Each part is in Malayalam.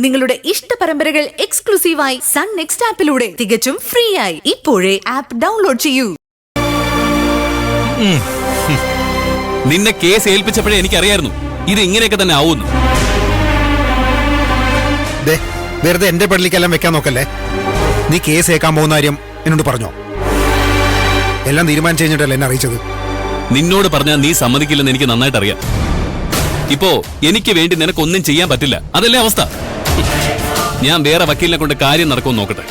നിങ്ങളുടെ ഇഷ്ട പരമ്പരകൾ എക്സ്ക്ലൂസീവായി സൺ നെക്സ്റ്റ് ആപ്പിലൂടെ തികച്ചും ഫ്രീ ആയി ഇപ്പോഴേ ആപ്പ് ഡൗൺലോഡ് ചെയ്യൂ. നിന്നെ കേസ് ഏൽപ്പിച്ചപ്പോഴേ എനിക്കറിയായിരുന്നു ഇത് ഇങ്ങനെയൊക്കെ തന്നെ ആവുന്നു. വെറുതെ എന്റെ പള്ളിക്കെല്ലാം വെക്കാൻ നോക്കല്ലേ. നീ കേസ് ഏക്കാൻ പോകുന്ന കാര്യം എന്നോട് പറഞ്ഞോ? എല്ലാം തീരുമാനിച്ചു കഴിഞ്ഞിട്ടല്ലേ എന്നെ അറിയിച്ചത്? നിന്നോട് പറഞ്ഞാൽ നീ സമ്മതിക്കില്ലെന്ന് എനിക്ക് നന്നായിട്ട് അറിയാം. ഇപ്പോ എനിക്ക് വേണ്ടി നിനക്കൊന്നും ചെയ്യാൻ പറ്റില്ല, അതല്ലേ അവസ്ഥ. ഞാൻ വേറെ വക്കീലിനെ കൊണ്ട് കാര്യം നടക്കുമെന്ന് നോക്കട്ടെ.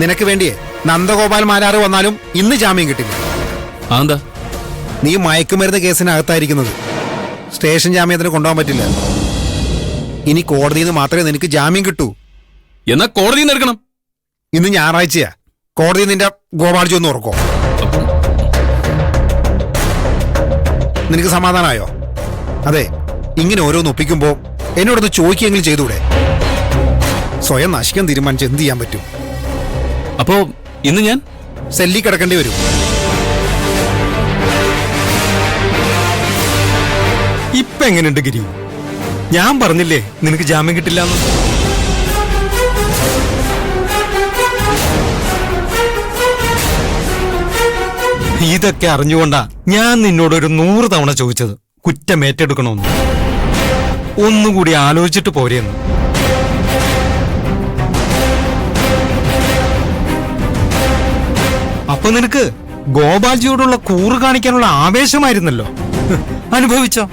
നിനക്ക് വേണ്ടിയേ നന്ദഗോപാൽ മാരാറ് വന്നാലും ഇന്ന് ജാമ്യം കിട്ടില്ല. അതെന്താ? നീ മയക്കുമരുന്ന് കേസിനകത്തായിരിക്കുന്നത്. സ്റ്റേഷൻ ജാമ്യത്തിന് കൊണ്ടുപോകാൻ പറ്റില്ല. ഇനി കോടതിയിൽ നിന്ന് മാത്രമേ നിനക്ക് ജാമ്യം കിട്ടൂ. എന്നാ കോടതിയിൽ നിന്ന് എടുക്കണം. ഇന്ന് ഞായറാഴ്ചയാ. കോടതി നിന്റെ ഗോപാൽജി ഒന്ന് ഉറക്കോ? നിനക്ക് സമാധാനമായോ? അതെ, ഇങ്ങനെ ഓരോന്ന് ഒപ്പിക്കുമ്പോ എന്നോടൊന്ന് ചോദിക്കുകയെങ്കിലും ചെയ്തൂടെ? സ്വയം നശിക്കാൻ തീരുമാനിച്ച് എന്ത് ചെയ്യാൻ പറ്റും? അപ്പോ ഇന്ന് ഞാൻ സെല്ലി കിടക്കേണ്ടി വരും. ഇപ്പൊ എങ്ങനെയുണ്ട് ഗിരി? ഞാൻ പറഞ്ഞില്ലേ നിനക്ക് ജാമ്യം കിട്ടില്ല. ഇതൊക്കെ അറിഞ്ഞുകൊണ്ടാ ഞാൻ നിന്നോട് ഒരു 100 തവണ ചോദിച്ചത് കുറ്റം ഏറ്റെടുക്കണമെന്ന്. ഒന്നുകൂടി ആലോചിച്ചിട്ട് പോരെയെന്ന്. അപ്പൊ നിനക്ക് ഗോപാൽജിയോടുള്ള കൂറ് കാണിക്കാനുള്ള ആവേശമായിരുന്നല്ലോ. അനുഭവിച്ചോ?